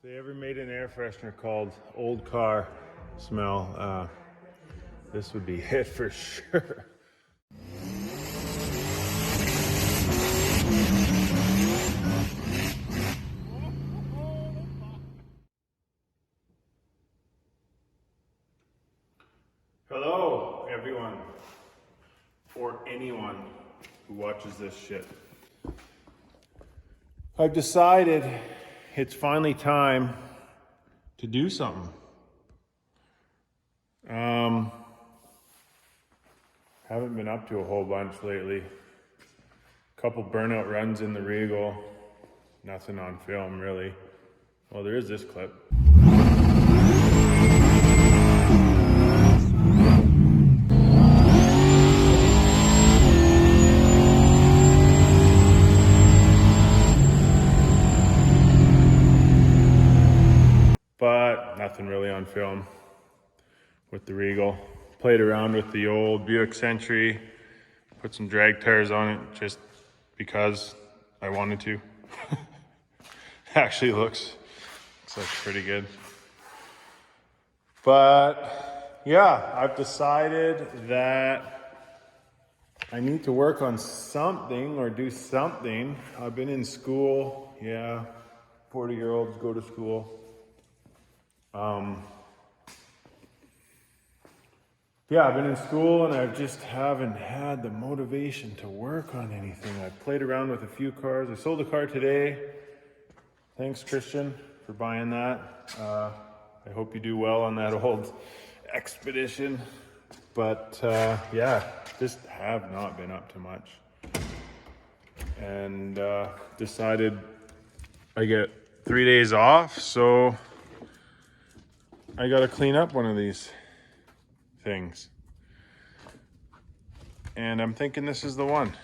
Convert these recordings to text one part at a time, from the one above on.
They ever made an air freshener called old car smell, this would be it for sure. Hello, everyone, or anyone who watches this shit. I've decided it's finally time to do something. Haven't been up to a whole bunch lately. Couple burnout runs in the Regal. Nothing on film, really. Well, there is this clip. But nothing really on film with the Regal. Played around with the old Buick Century, put some drag tires on it just because I wanted to. Actually looks like pretty good. But yeah, I've decided that I need to work on something or do something. I've been in school, 40-year-olds go to school. I've been in school and I just haven't had the motivation to work on anything. I've played around with a few cars. I sold a car today. Thanks, Christian, for buying that. I hope you do well on that old Expedition. But just have not been up to much. And decided I get 3 days off, so I gotta clean up one of these things. And I'm thinking this is the one.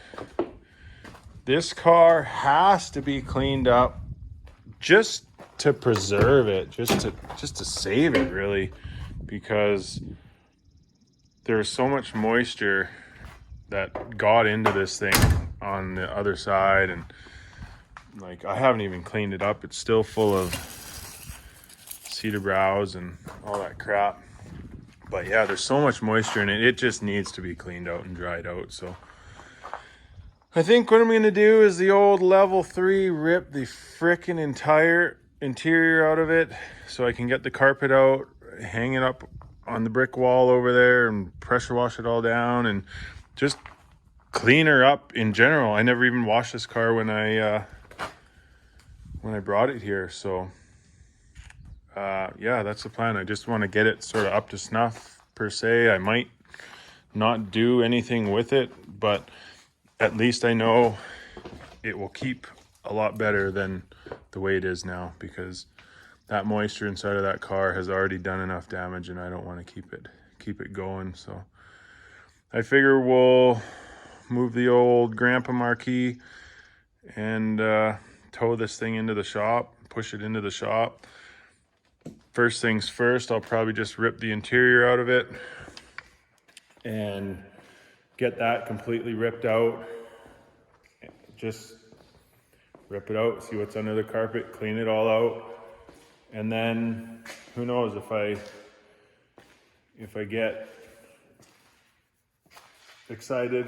This car has to be cleaned up just to preserve it, just to save it, really, because there's so much moisture that got into this thing on the other side, and like I haven't even cleaned it up. It's still full of cedar browse and all that crap. But yeah, there's so much moisture in it. It just needs to be cleaned out and dried out. So I think what I'm going to do is the old level 3, rip the frickin' entire interior out of it so I can get the carpet out, hang it up on the brick wall over there and pressure wash it all down and just clean her up in general. I never even washed this car when I brought it here. So that's the plan. I just want to get it sort of up to snuff per se. I might not do anything with it, but at least I know it will keep a lot better than the way it is now, because that moisture inside of that car has already done enough damage and I don't want to keep it going. So I figure we'll move the old grandpa marquee and tow this thing into the shop, push it into the shop. First things first, I'll probably just rip the interior out of it and get that completely ripped out. Just rip it out, see what's under the carpet, clean it all out. And then who knows, if I get excited,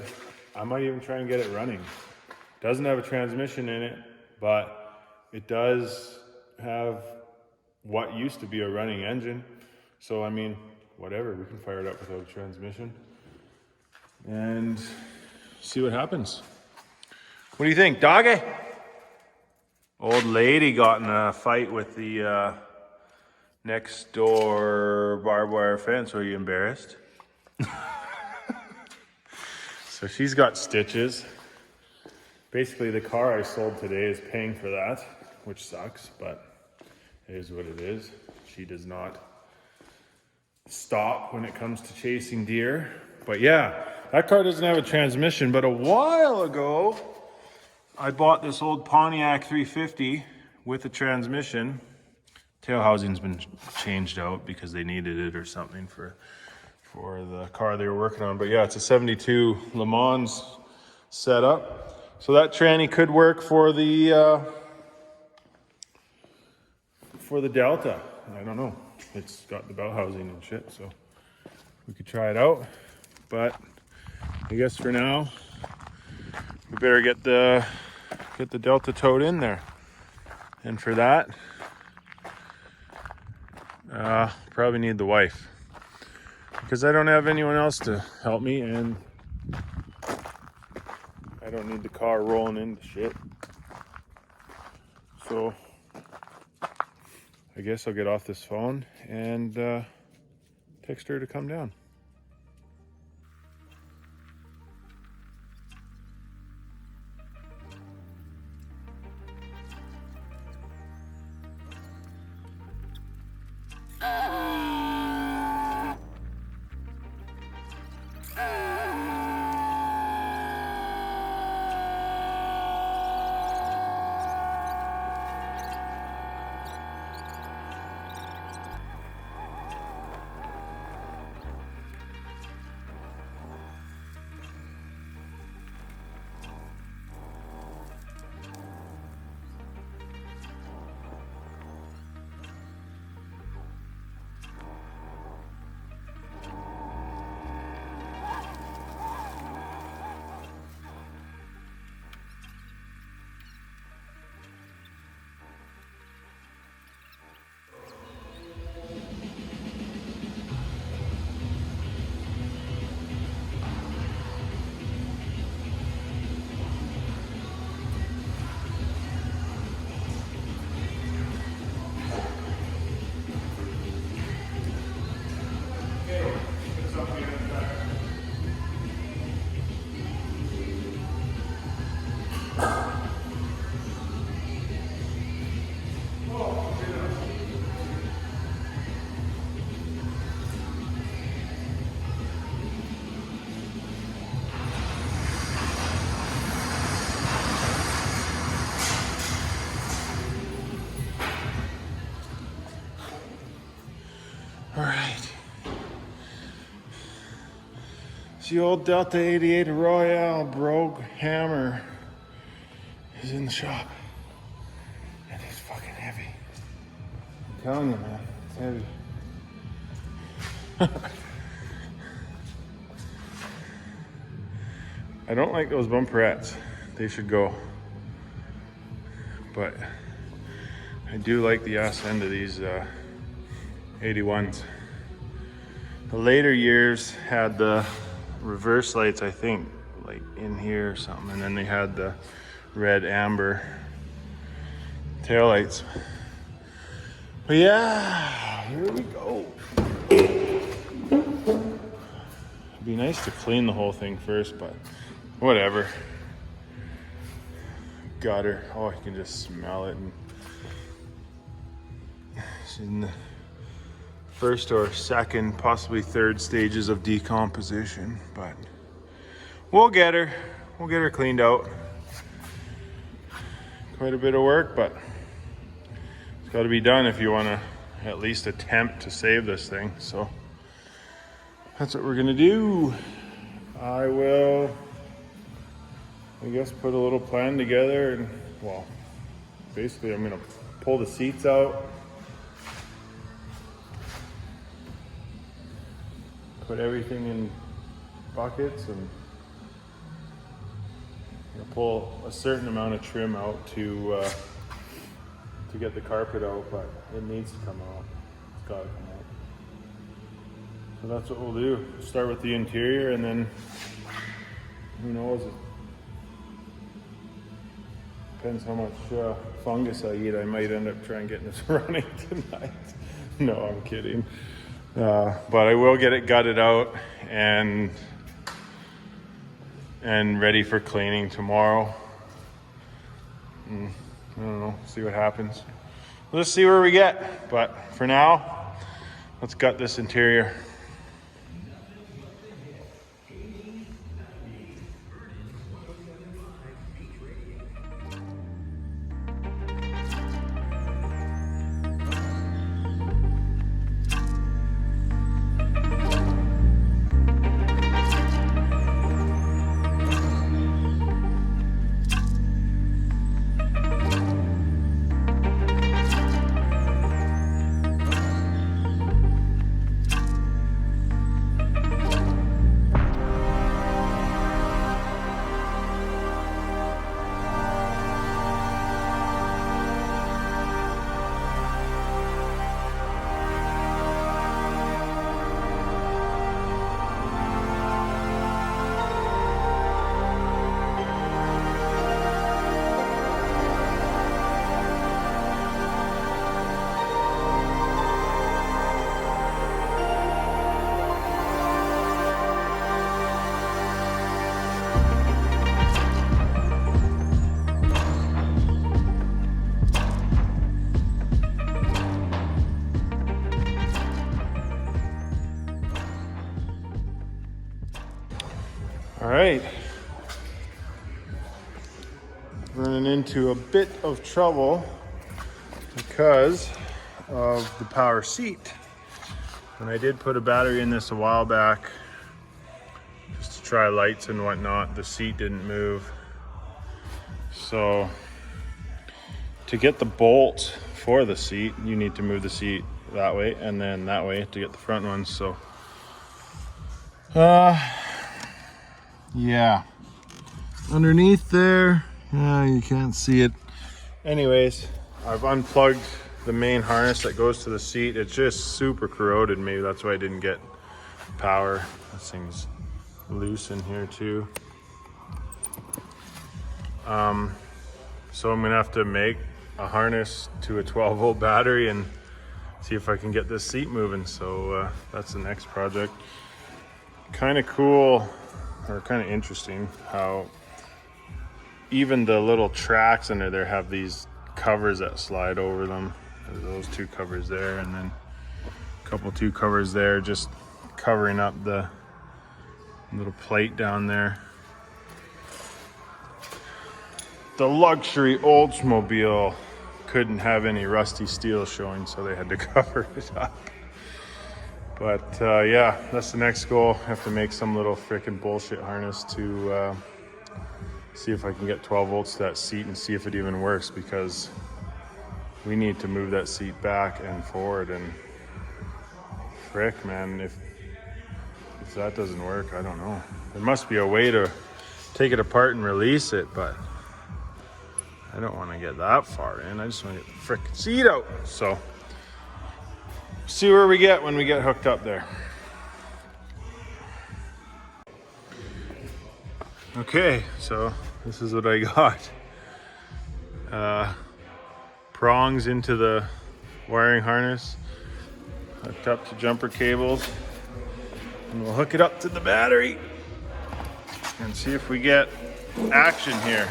I might even try and get it running. Doesn't have a transmission in it, but it does have what used to be a running engine. So I mean, whatever, we can fire it up without a transmission and see what happens. What do you think, doggy? Old lady got in a fight with the next door barbed wire fence. Are you embarrassed? So she's got stitches. Basically the car I sold today is paying for that, which sucks, but it is what it is. She does not stop when it comes to chasing deer. But yeah, that car doesn't have a transmission, but a while ago, I bought this old Pontiac 350 with a transmission. Tail housing's been changed out because they needed it or something for the car they were working on. But yeah, it's a 72 Le Mans setup. So that tranny could work for the for the Delta. I don't know. It's got the bell housing and shit, so we could try it out. But I guess for now, we better get the Delta towed in there. And for that, probably need the wife, because I don't have anyone else to help me, and I don't need the car rolling into shit. So I guess I'll get off this phone and text her to come down. All right. It's the old Delta 88 Royale Brogue hammer is in the shop. And it's fucking heavy. I'm telling you, man, it's heavy. I don't like those bumperettes. They should go. But I do like the ass end of these 81s. The later years had the reverse lights, I think, like in here or something, and then they had the red amber taillights. But yeah, here we go. It'd be nice to clean the whole thing first, but whatever. Gutter. Oh, you can just smell it. And it's in the first or second, possibly third stages of decomposition, but we'll get her cleaned out. Quite a bit of work, but it's got to be done if you want to at least attempt to save this thing. So that's what we're gonna do. I will, I guess, put a little plan together, and well, basically I'm gonna pull the seats out, put everything in buckets, and pull a certain amount of trim out to get the carpet out, but it needs to come out. It's got to come out. So that's what we'll do. Start with the interior, and then who knows? It depends how much fungus I eat. I might end up trying getting this running tonight. No, I'm kidding. But I will get it gutted out and ready for cleaning tomorrow. I don't know, see what happens. Let's see where we get. But for now, let's gut this interior. All right. Running into a bit of trouble because of the power seat. When I did put a battery in this a while back, just to try lights and whatnot, the seat didn't move. So to get the bolt for the seat, you need to move the seat that way and then that way to get the front one. So yeah, underneath there, you can't see it. Anyways, I've unplugged the main harness that goes to the seat. It's just super corroded. Maybe that's why I didn't get power. This thing's loose in here too. So I'm gonna have to make a harness to a 12-volt battery and see if I can get this seat moving. So that's the next project. Kind of cool, or kind of interesting, how even the little tracks under there have these covers that slide over them. There's those two covers there, and then a couple two covers there, just covering up the little plate down there. The luxury Oldsmobile couldn't have any rusty steel showing, so they had to cover it up. But yeah, that's the next goal. I have to make some little freaking bullshit harness to see if I can get 12 volts to that seat and see if it even works, because we need to move that seat back and forward. And frick, man, if that doesn't work, I don't know. There must be a way to take it apart and release it, but I don't want to get that far in. I just want to get the frickin' seat out. So see where we get when we get hooked up there. Okay, so this is what I got. Prongs into the wiring harness, hooked up to jumper cables, and we'll hook it up to the battery and see if we get action here.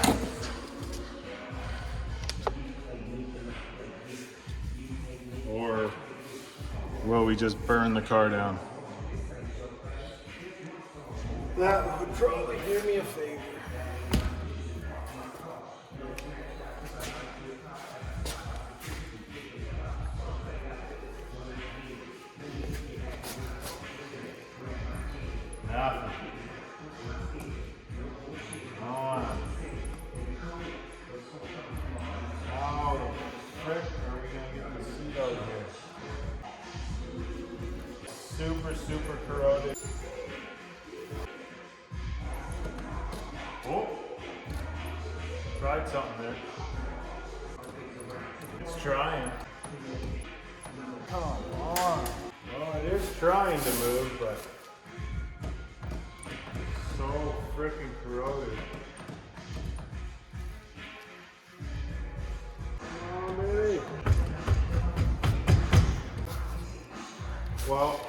Or will we just burn the car down? That would probably do me a favor. Nothing. How the frick are we gonna get the seat out here? Super corroded. Oh, tried something there. It's trying. Come on. Well, it is trying to move, but so freaking corroded. Oh, baby. Well,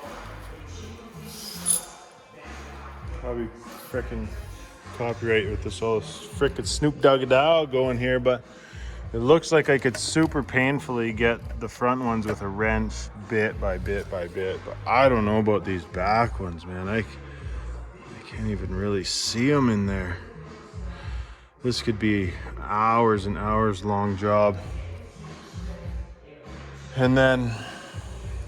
probably freaking copyright with this whole frickin' Snoop Dogg going here, but it looks like I could super painfully get the front ones with a wrench bit by bit by bit, but I don't know about these back ones, man. I can't even really see them in there. This could be hours and hours long job. And then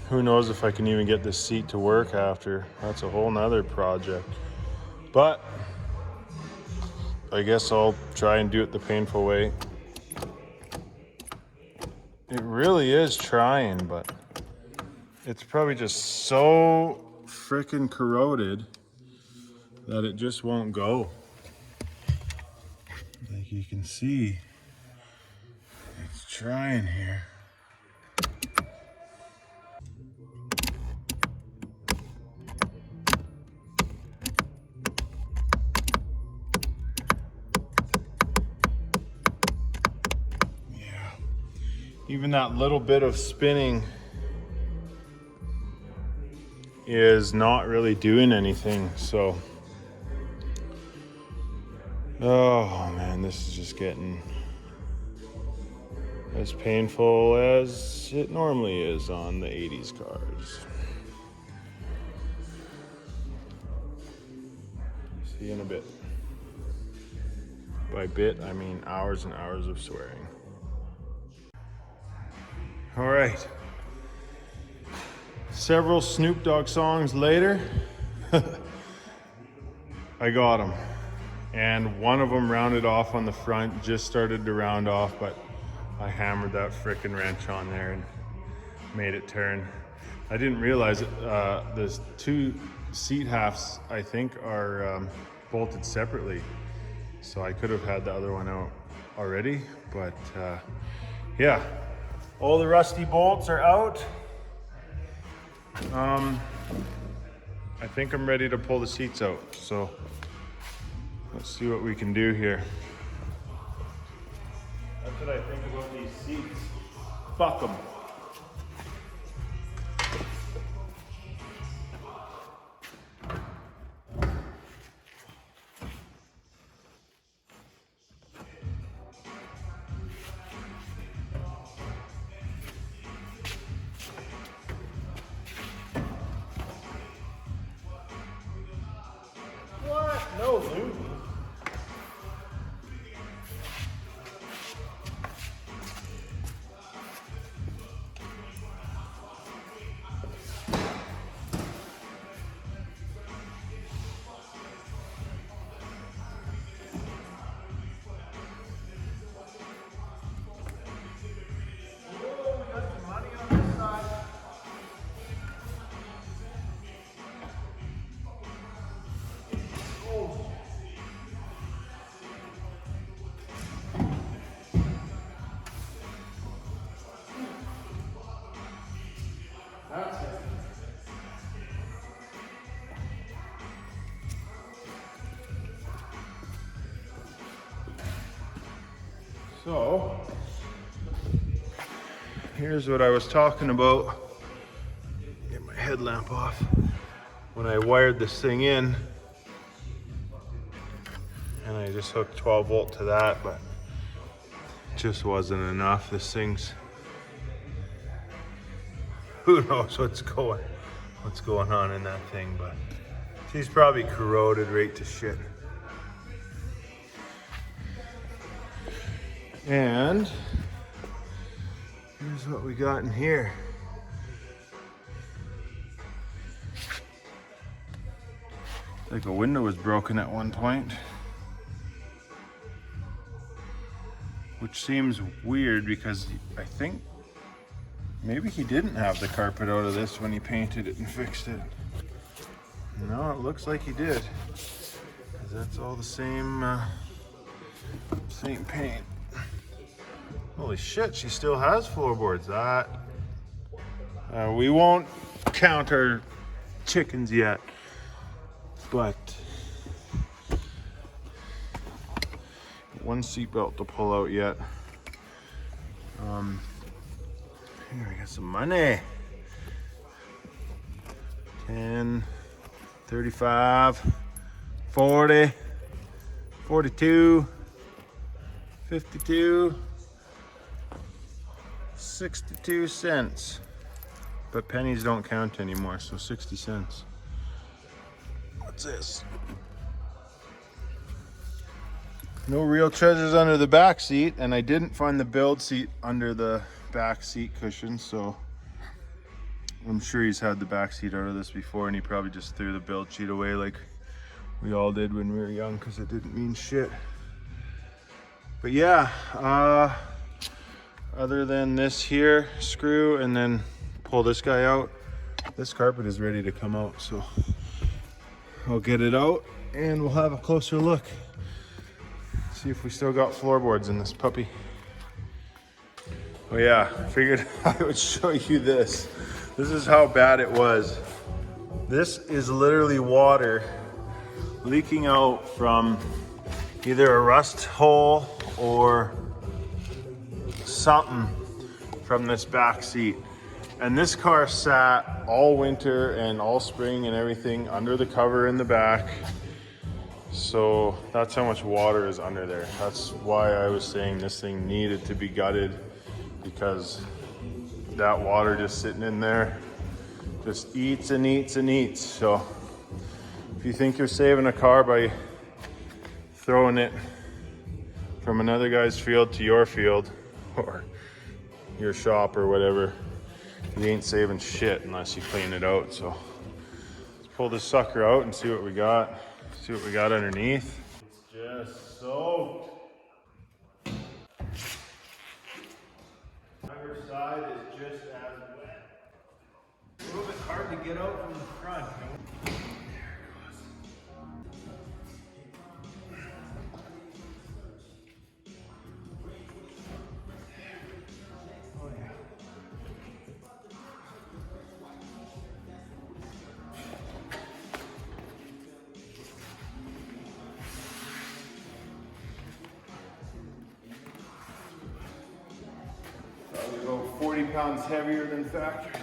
who knows if I can even get this seat to work after. That's a whole nother project. But I guess I'll try and do it the painful way. It really is trying, but it's probably just so freaking corroded that it just won't go. Like you can see, it's trying here. Even that little bit of spinning is not really doing anything. So, oh man, this is just getting as painful as it normally is on the 80s cars. See you in a bit. By bit, I mean hours and hours of swearing. All right. Several Snoop Dogg songs later, I got them. And one of them rounded off on the front, just started to round off, but I hammered that frickin' wrench on there and made it turn. I didn't realize it. There's two seat halves, I think, are bolted separately. So I could have had the other one out already, but yeah. All the rusty bolts are out. I think I'm ready to pull the seats out. So let's see what we can do here. That's what I think about these seats. Fuck them. What? No, dude. So, here's what I was talking about. Get my headlamp off. When I wired this thing in, and I just hooked 12 volt to that, but it just wasn't enough. This thing's, who knows what's going on in that thing, but she's probably corroded right to shit. And here's what we got in here. Like a window was broken at one point, which seems weird because I think maybe he didn't have the carpet out of this when he painted it and fixed it. No, it looks like he did, because that's all the same paint. Holy shit, she still has floorboards. That we won't count our chickens yet, but one seatbelt to pull out yet. Here we got some money. 10, 35, 40, 42, 52, 62 cents. But pennies don't count anymore, so 60 cents. What's this? No real treasures under the back seat, and I didn't find the build seat under the back seat cushion, so I'm sure he's had the back seat out of this before, and he probably just threw the build sheet away like we all did when we were young, because it didn't mean shit. But yeah, other than this here screw and then pull this guy out, this carpet is ready to come out, so I'll get it out and we'll have a closer look. See if we still got floorboards in this puppy. Oh yeah, figured I would show you this. This is how bad it was. This is literally water leaking out from either a rust hole or something from this back seat. And this car sat all winter and all spring and everything under the cover in the back. So that's how much water is under there. That's why I was saying this thing needed to be gutted, because that water just sitting in there just eats and eats and eats. So if you think you're saving a car by throwing it from another guy's field to your field or your shop or whatever, you ain't saving shit unless you clean it out. So let's pull this sucker out and see what we got. See what we got underneath. It's just soaked. Driver's side is just as wet. A little bit hard to get out from the front. Probably about 40 pounds heavier than factory.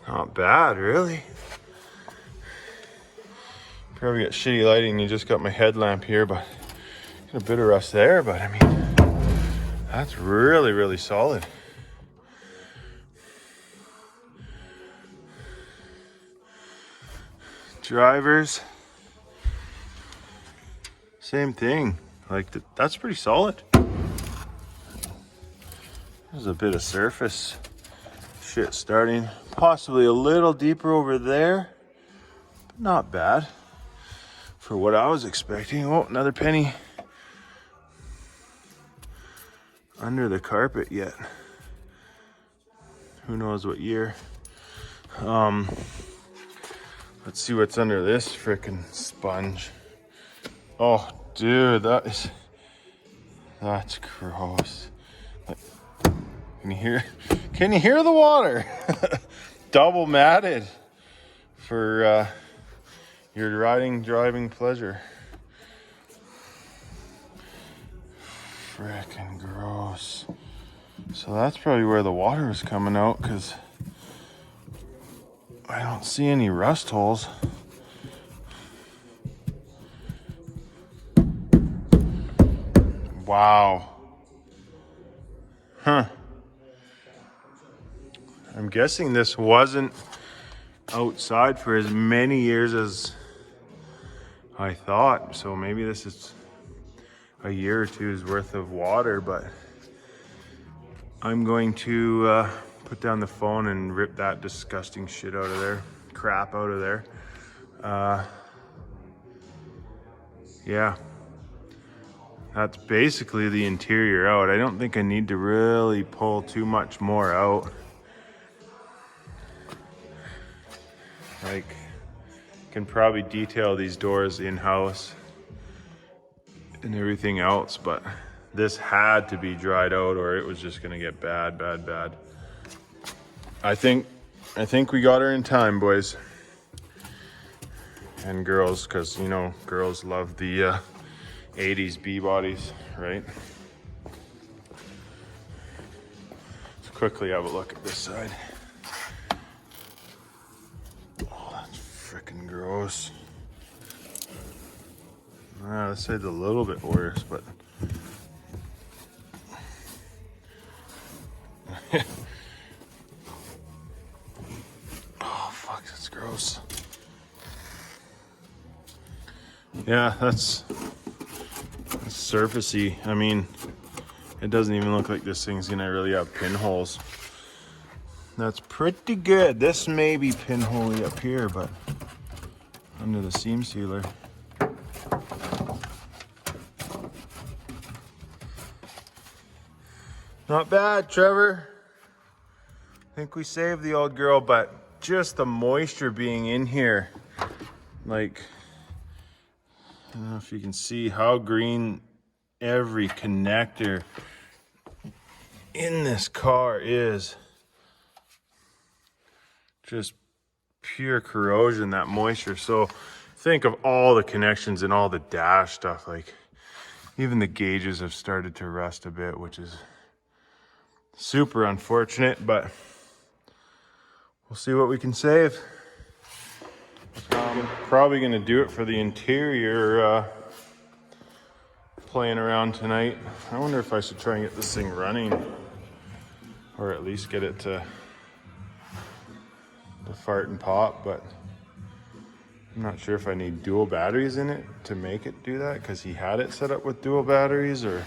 Not bad, really. Probably got shitty lighting. You just got my headlamp here, but got a bit of rust there. But I mean, that's really, really solid. Drivers, same thing. Like that's pretty solid. There's a bit of surface shit starting, possibly a little deeper over there, but not bad for what I was expecting. Oh, another penny under the carpet yet. Who knows what year. Let's see what's under this frickin' sponge. Oh, dude, that's gross. Can you hear the water? Double matted for your driving pleasure. Frickin' gross. So that's probably where the water was coming out, because I don't see any rust holes. Wow. Huh. I'm guessing this wasn't outside for as many years as I thought. So maybe this is a year or two's worth of water, but I'm going to put down the phone and rip that disgusting shit out of there, crap out of there. Yeah, that's basically the interior out. I don't think I need to really pull too much more out. Like, can probably detail these doors in-house and everything else, but this had to be dried out or it was just gonna get bad. I think we got her in time, boys and girls, because you know girls love the 80s B-bodies, right? Let's quickly have a look at this side. Oh, that's freaking gross. This side's a little bit worse, but oh fuck, that's gross. Yeah, that's surfacey. I mean, it doesn't even look like this thing's gonna really have pinholes. That's pretty good. This may be pinholey up here, but under the seam sealer. Not bad, Trevor. I think we saved the old girl, but just the moisture being in here, like, I don't know if you can see how green every connector in this car is. Just pure corrosion, that moisture. So think of all the connections and all the dash stuff, like even the gauges have started to rust a bit, which is super unfortunate, but we'll see what we can save. Probably gonna do it for the interior, playing around tonight. I wonder if I should try and get this thing running, or at least get it to fart and pop, but I'm not sure if I need dual batteries in it to make it do that, because he had it set up with dual batteries or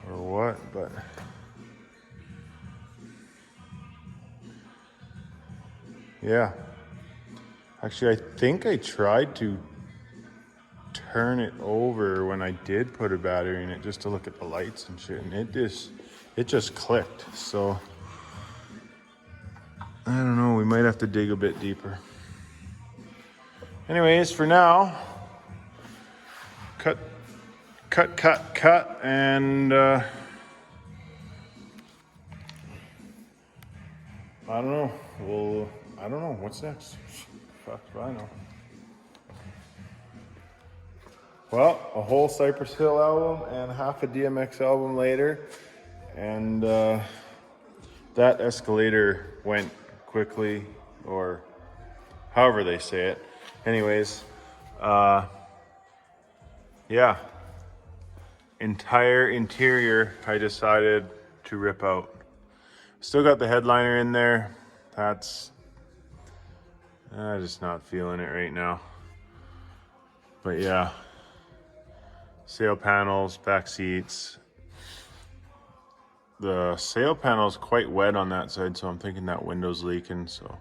what, but yeah. Actually, I think I tried to turn it over when I did put a battery in it just to look at the lights and shit, and it just clicked. So I don't know, we might have to dig a bit deeper. Anyways, for now, cut, and I don't know. I don't know what's next. Fuck if I know. Well, a whole Cypress Hill album and half a DMX album later, and that escalator went quickly, or however they say it. Anyways, yeah, entire interior I decided to rip out. Still got the headliner in there. I'm just not feeling it right now. But yeah, sail panels, back seats. The sail panel is quite wet on that side, so I'm thinking that window's leaking. So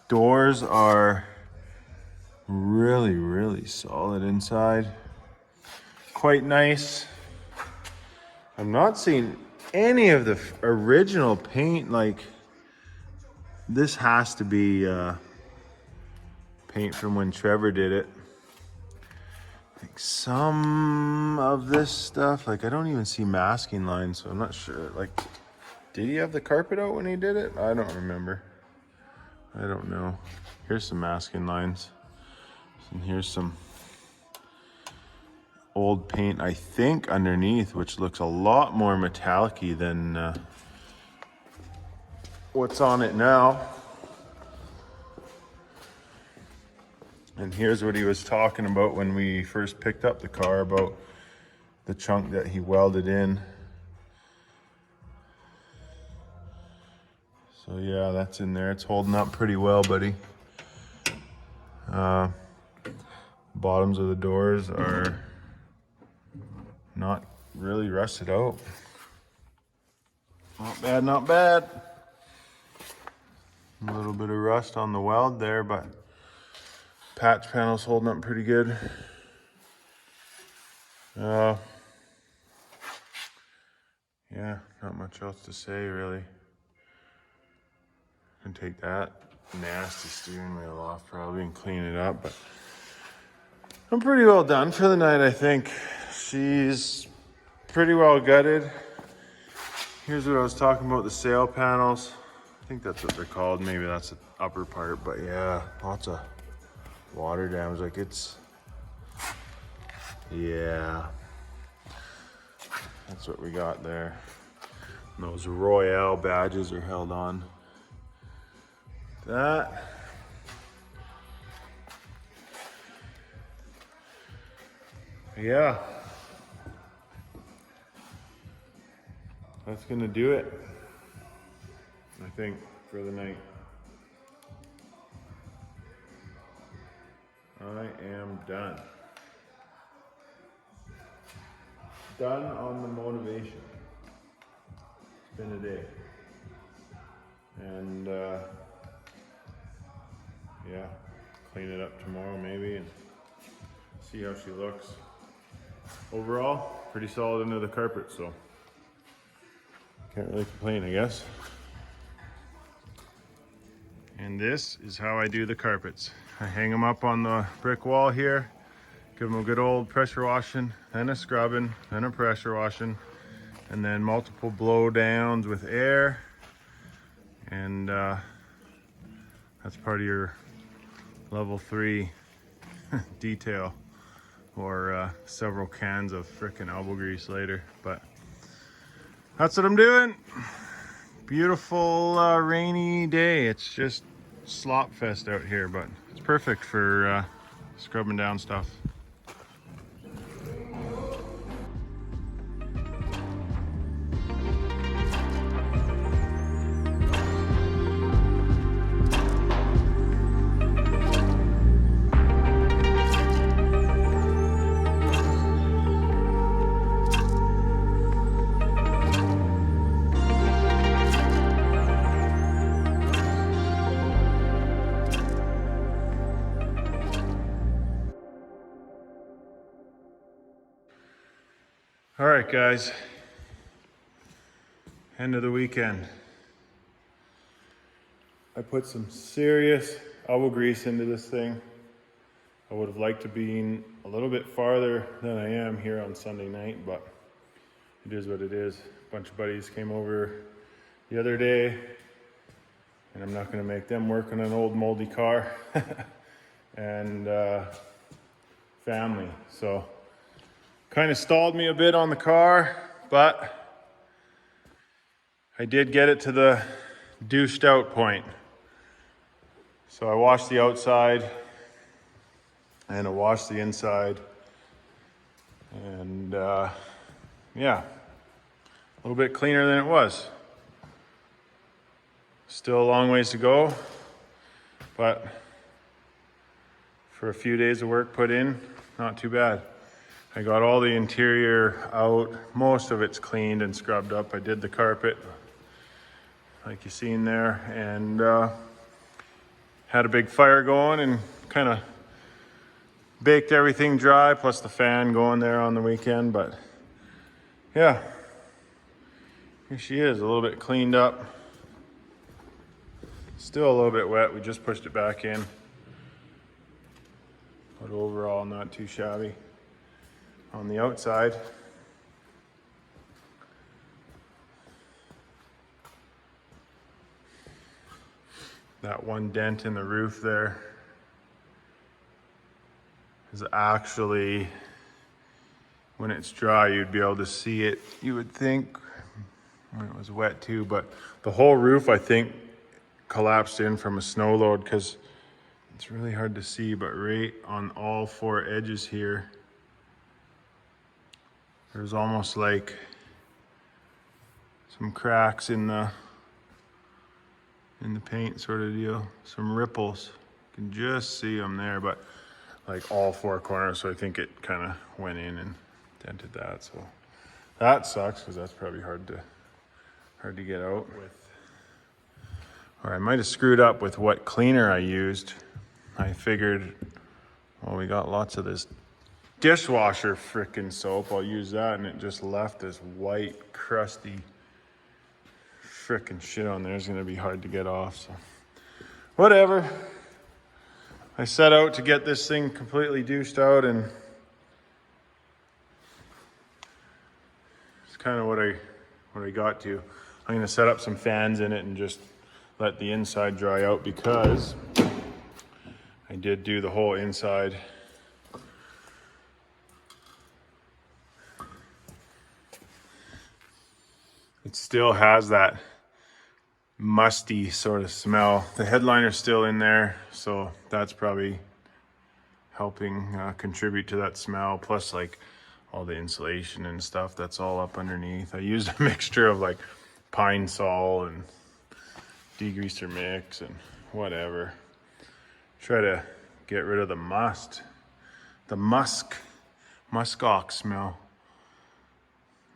doors are really solid inside. Quite nice. I'm not seeing any of the original paint. Like, this has to be paint from when Trevor did it. Like, some of this stuff, like, I don't even see masking lines, so I'm not sure. Like, did he have the carpet out when he did it? I don't remember. I don't know. Here's some masking lines. And here's some old paint, I think, underneath, which looks a lot more metallic-y than what's on it now. And here's what he was talking about when we first picked up the car, about the chunk that he welded in. So yeah, that's in there. It's holding up pretty well, buddy. Bottoms of the doors are not really rusted out. Not bad, not bad. A little bit of rust on the weld there, but patch panel's holding up pretty good. Yeah, not much else to say really. Can take that nasty steering wheel off probably and clean it up, but I'm pretty well done for the night, I think. She's pretty well gutted. Here's what I was talking about, the sail panels. I think that's what they're called. Maybe that's the upper part, but yeah, lots of water damage. Like, it's, yeah, that's what we got there. And those Royale badges are held on. That. Yeah. That's gonna do it, I think, for the night. I am done. Done on the motivation. It's been a day. And yeah, clean it up tomorrow maybe and see how she looks. Overall, pretty solid under the carpet, so can't really complain, I guess. And this is how I do the carpets. I hang them up on the brick wall here, give them a good old pressure washing, then a scrubbing, then a pressure washing, and then multiple blow downs with air. And that's part of your level 3 detail, or several cans of frickin' elbow grease later. But that's what I'm doing. Beautiful rainy day. It's just slop fest out here, but it's perfect for scrubbing down stuff. All right, guys. End of the weekend. I put some serious elbow grease into this thing. I would have liked to be a little bit farther than I am here on Sunday night, but it is what it is. A bunch of buddies came over the other day, and I'm not going to make them work on an old moldy car. And family. So kind of stalled me a bit on the car, but I did get it to the douched out point. So I washed the outside and I washed the inside, and yeah, a little bit cleaner than it was. Still a long ways to go, but for a few days of work put in, not too bad. I got all the interior out. Most of it's cleaned and scrubbed up. I did the carpet, like you seen there, and had a big fire going and kind of baked everything dry, plus the fan going there on the weekend. But yeah, here she is, a little bit cleaned up. Still a little bit wet. We just pushed it back in, but overall not too shabby. On the outside, that one dent in the roof there is actually, when it's dry, you'd be able to see it, you would think, when it was wet too, but the whole roof, I think, collapsed in from a snow load, because it's really hard to see, but right on all four edges here, there's almost like some cracks in the paint sort of deal, some ripples. You can just see them there, but like all four corners. So I think it kind of went in and dented that. So that sucks, because that's probably hard to get out with. Or I might have screwed up with what cleaner I used. I figured, well, we got lots of this dishwasher frickin' soap. I'll use that, and it just left this white, crusty frickin' shit on there. It's gonna be hard to get off, so whatever. I set out to get this thing completely douched out, and it's kind of what I got to. I'm gonna set up some fans in it and just let the inside dry out, because I did do the whole inside. It still has that musty sort of smell. The headliner's still in there, so that's probably helping contribute to that smell. Plus, like, all the insulation and stuff that's all up underneath. I used a mixture of like Pine Sol and degreaser mix and whatever. Try to get rid of the muskox smell.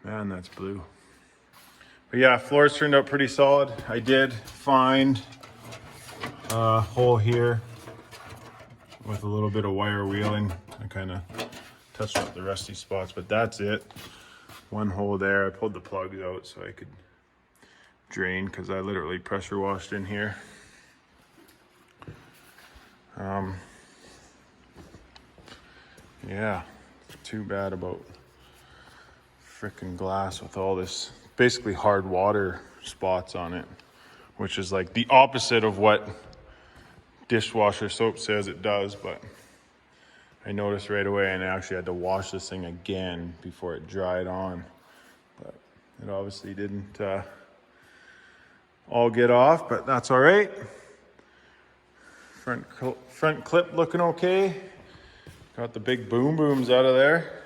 Man, that's blue. But yeah, floors turned out pretty solid. I did find a hole here with a little bit of wire wheeling. I kind of touched up the rusty spots, but that's it. One hole there. I pulled the plugs out so I could drain, because I literally pressure washed in here. Yeah, too bad about frickin' glass with all this basically hard water spots on it, which is like the opposite of what dishwasher soap says it does. But I noticed right away, and I actually had to wash this thing again before it dried on. But It obviously didn't all get off, but that's all right. Front clip looking okay. Got the big boom booms out of there.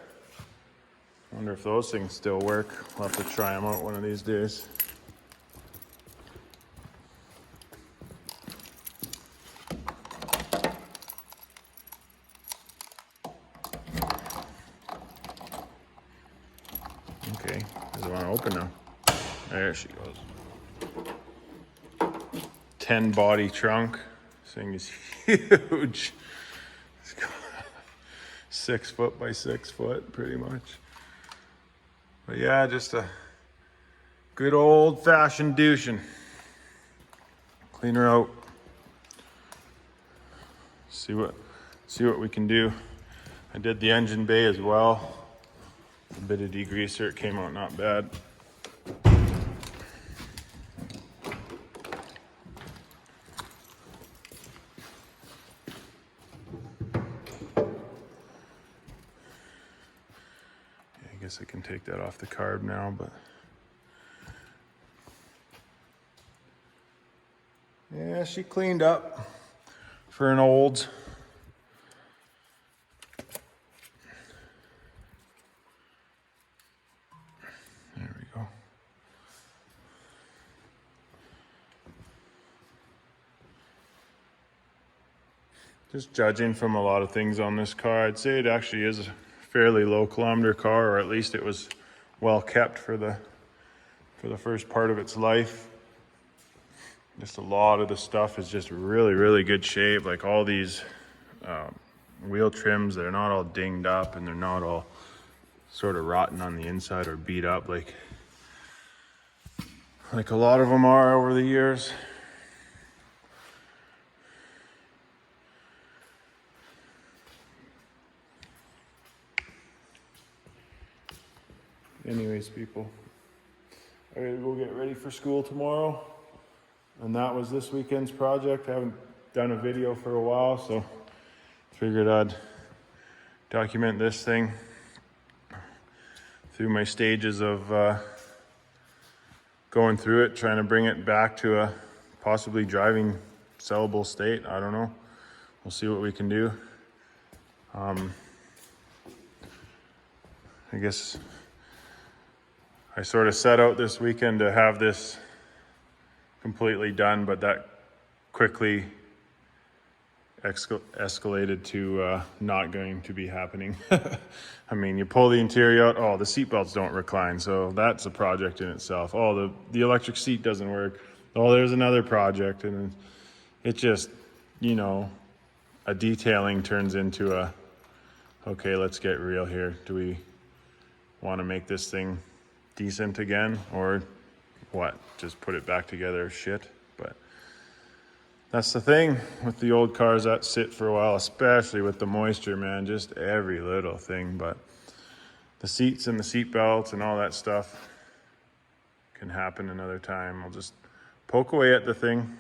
Wonder if those things still work. We'll have to try them out one of these days. Okay, doesn't want to open now. There she goes. 10 body trunk. This thing is huge. It's 6 foot by 6 foot, pretty much. But yeah, just a good old fashioned douching. Clean her out. See what we can do. I did the engine bay as well. A bit of degreaser, it came out not bad. I guess I can take that off the carb now, but yeah, she cleaned up for an old. There we go. Just judging from a lot of things on this car, I'd say it actually is a fairly low kilometer car, or at least it was well kept for the first part of its life. Just a lot of the stuff is just really good shape. Like all these wheel trims, they're not all dinged up and they're not all sort of rotten on the inside or beat up like a lot of them are over the years. Anyways, people, I gotta go get ready for school tomorrow. And that was this weekend's project. I haven't done a video for a while, so figured I'd document this thing through my stages of going through it, trying to bring it back to a possibly driving sellable state. I don't know. We'll see what we can do. I guess I sort of set out this weekend to have this completely done, but that quickly escalated to not going to be happening. I mean, you pull the interior out, oh, the seat belts don't recline, so that's a project in itself. Oh, the electric seat doesn't work. Oh, there's another project, and it just, you know, a detailing turns into a, okay, let's get real here. Do we want to make this thing decent again, or what, just put it back together shit? But that's the thing with the old cars that sit for a while, especially with the moisture, man, just every little thing. But the seats and the seat belts and all that stuff can happen another time. I'll just poke away at the thing.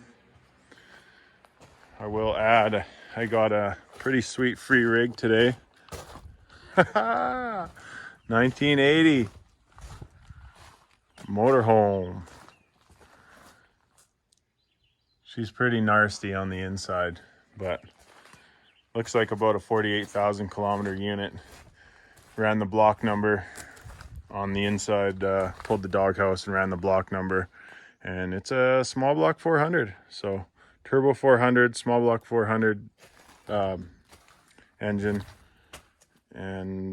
I will add, I got a pretty sweet free rig today. 1980 motorhome. She's pretty nasty on the inside, but looks like about a 48,000 kilometer unit. Ran the block number on the inside, pulled the doghouse and ran the block number, and it's a small block 400. So turbo 400, small block 400 engine, and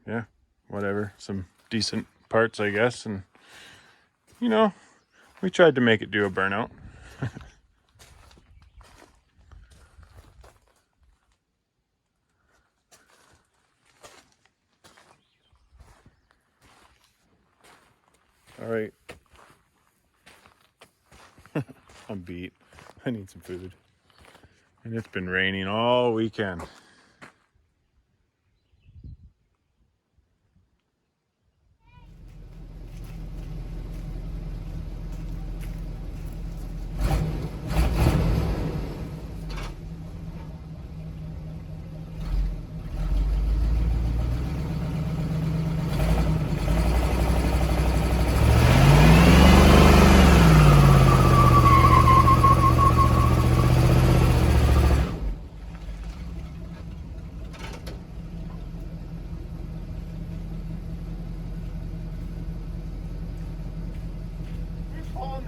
yeah, whatever, some decent parts, I guess. And you know, we tried to make it do a burnout. All right. I'm beat. I need some food. And it's been raining all weekend.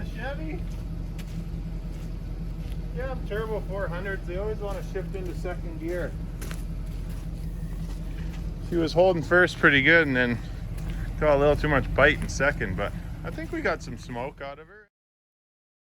the Chevy? Yeah, turbo 400s, they always want to shift into second gear. She was holding first pretty good and then got a little too much bite in second, but I think we got some smoke out of her.